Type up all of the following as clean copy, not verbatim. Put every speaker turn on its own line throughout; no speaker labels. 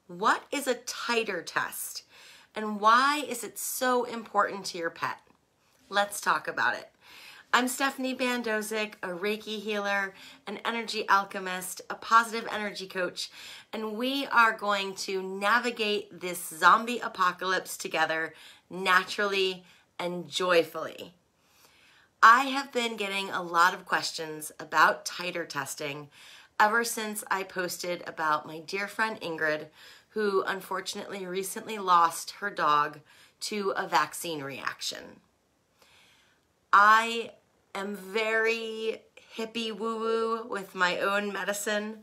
What is a titer test and why is it so important to your pet? Let's talk about it. I'm Stephanie Bandozik, a Reiki healer, an energy alchemist, a positive energy coach, and we are going to navigate this zombie apocalypse together naturally and joyfully. I have been getting a lot of questions about titer testing ever since I posted about my dear friend Ingrid, who unfortunately recently lost her dog to a vaccine reaction. I am very hippie woo-woo with my own medicine,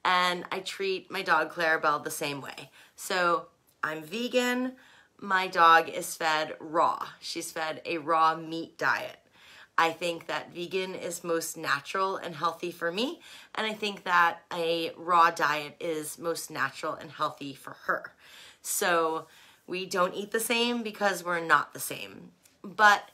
and I treat my dog Clarabelle the same way. So I'm vegan. My dog is fed raw. She's fed a raw meat diet. I think that vegan is most natural and healthy for me, and I think that a raw diet is most natural and healthy for her. So we don't eat the same because we're not the same. But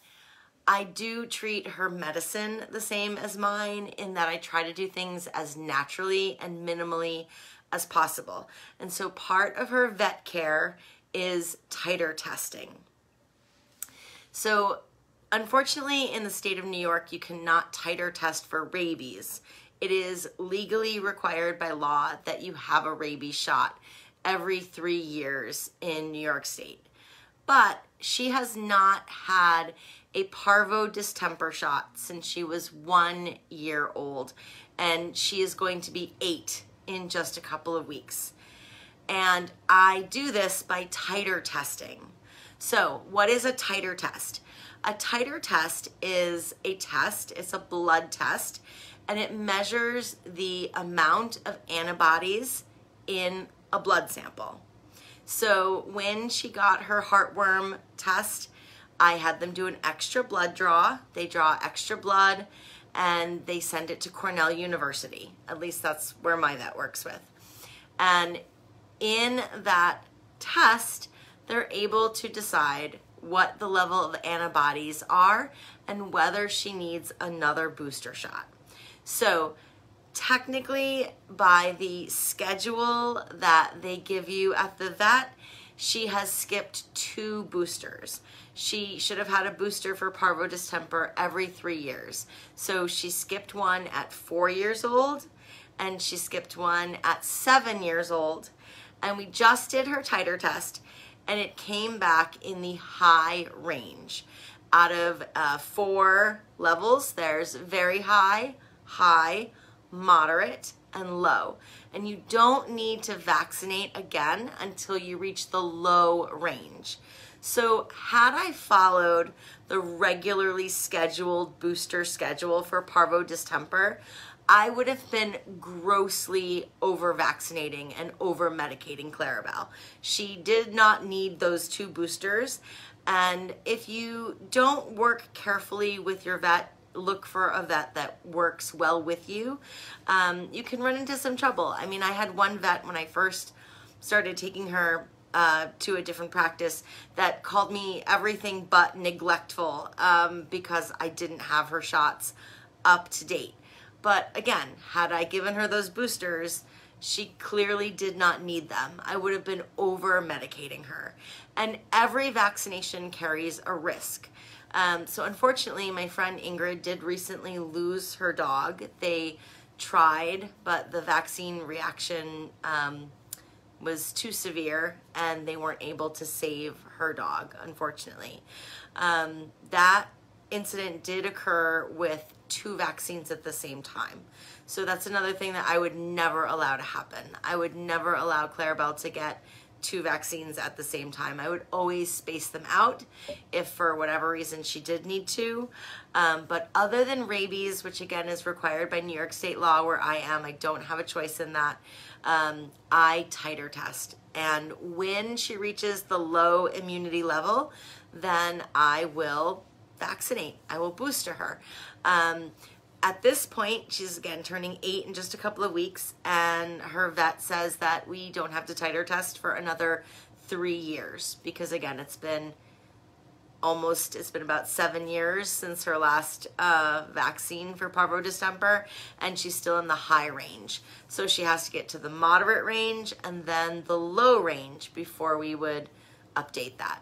I do treat her medicine the same as mine in that I try to do things as naturally and minimally as possible. And so part of her vet care is titer testing. So unfortunately, in the state of New York, you cannot titer test for rabies. It is legally required by law that you have a rabies shot every 3 years in New York State. But she has not had a parvo distemper shot since she was 1 year old, and she is going to be 8 in just a couple of weeks. And I do this by titer testing. So what is a titer test? A titer test is a test, it's a blood test, and it measures the amount of antibodies in a blood sample. So when she got her heartworm test, I had them do an extra blood draw. They draw extra blood and they send it to Cornell University. At least that's where my vet works with. And in that test, they're able to decide what the level of antibodies are and whether she needs another booster shot. So technically, by the schedule that they give you at the vet, she has skipped 2 boosters. She should have had a booster for parvo distemper every 3 years. So she skipped one at 4 years old and she skipped one at 7 years old. And we just did her titer test and it came back in the high range. Out of 4 levels, there's very high, high, moderate, and low. And you don't need to vaccinate again until you reach the low range. So had I followed the regularly scheduled booster schedule for parvo distemper, I would have been grossly over-vaccinating and over-medicating Clarabelle. She did not need those 2 boosters. And if you don't work carefully with your vet, look for a vet that works well with you, you can run into some trouble. I mean, I had one vet when I first started taking her to a different practice that called me everything but neglectful because I didn't have her shots up to date. But again, had I given her those boosters, she clearly did not need them. I would have been over-medicating her. And every vaccination carries a risk. So unfortunately, my friend Ingrid did recently lose her dog. They tried, but the vaccine reaction was too severe and they weren't able to save her dog, unfortunately. That incident did occur with 2 vaccines at the same time. So that's another thing that I would never allow to happen. I would never allow Clarabelle to get 2 vaccines at the same time. I would always space them out if for whatever reason she did need to. But other than rabies, which again is required by New York State law where I am, I don't have a choice in that, I titer test. And when she reaches the low immunity level, then I will vaccinate. I will booster her. At this point, she's again turning 8 in just a couple of weeks, and her vet says that we don't have to titer test for another 3 years because again, it's been it's been about 7 years since her last vaccine for parvo distemper, and she's still in the high range. So she has to get to the moderate range and then the low range before we would update that.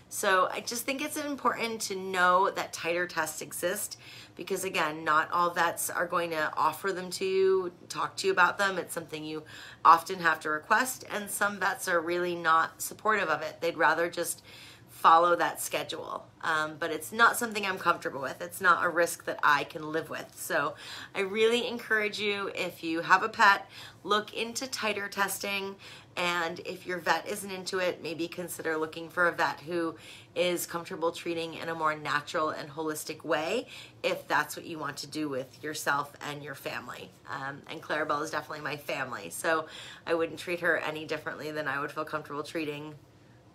So I just think it's important to know that titer tests exist, because again, not all vets are going to offer them to you, talk to you about them. It's something you often have to request, and some vets are really not supportive of it. They'd rather just follow that schedule. But it's not something I'm comfortable with. It's not a risk that I can live with. So I really encourage you, if you have a pet, look into titer testing. And if your vet isn't into it, maybe consider looking for a vet who is comfortable treating in a more natural and holistic way, if that's what you want to do with yourself and your family. And Clarabelle is definitely my family, so I wouldn't treat her any differently than I would feel comfortable treating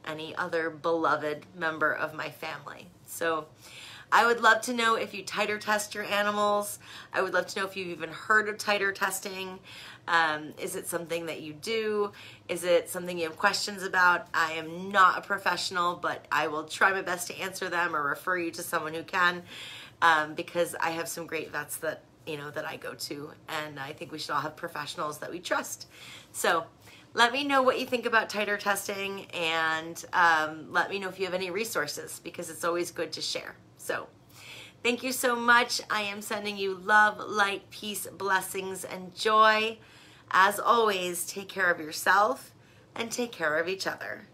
any other beloved member of my family. So I would love to know if you titer test your animals. I would love to know if you've even heard of titer testing. Is it something that you do? Is it something you have questions about? I am not a professional, but I will try my best to answer them or refer you to someone who can, because I have some great vets that that I go to, and I think we should all have professionals that we trust. So let me know what you think about titer testing, and let me know if you have any resources, because it's always good to share. So thank you so much. I am sending you love, light, peace, blessings, and joy. As always, take care of yourself and take care of each other.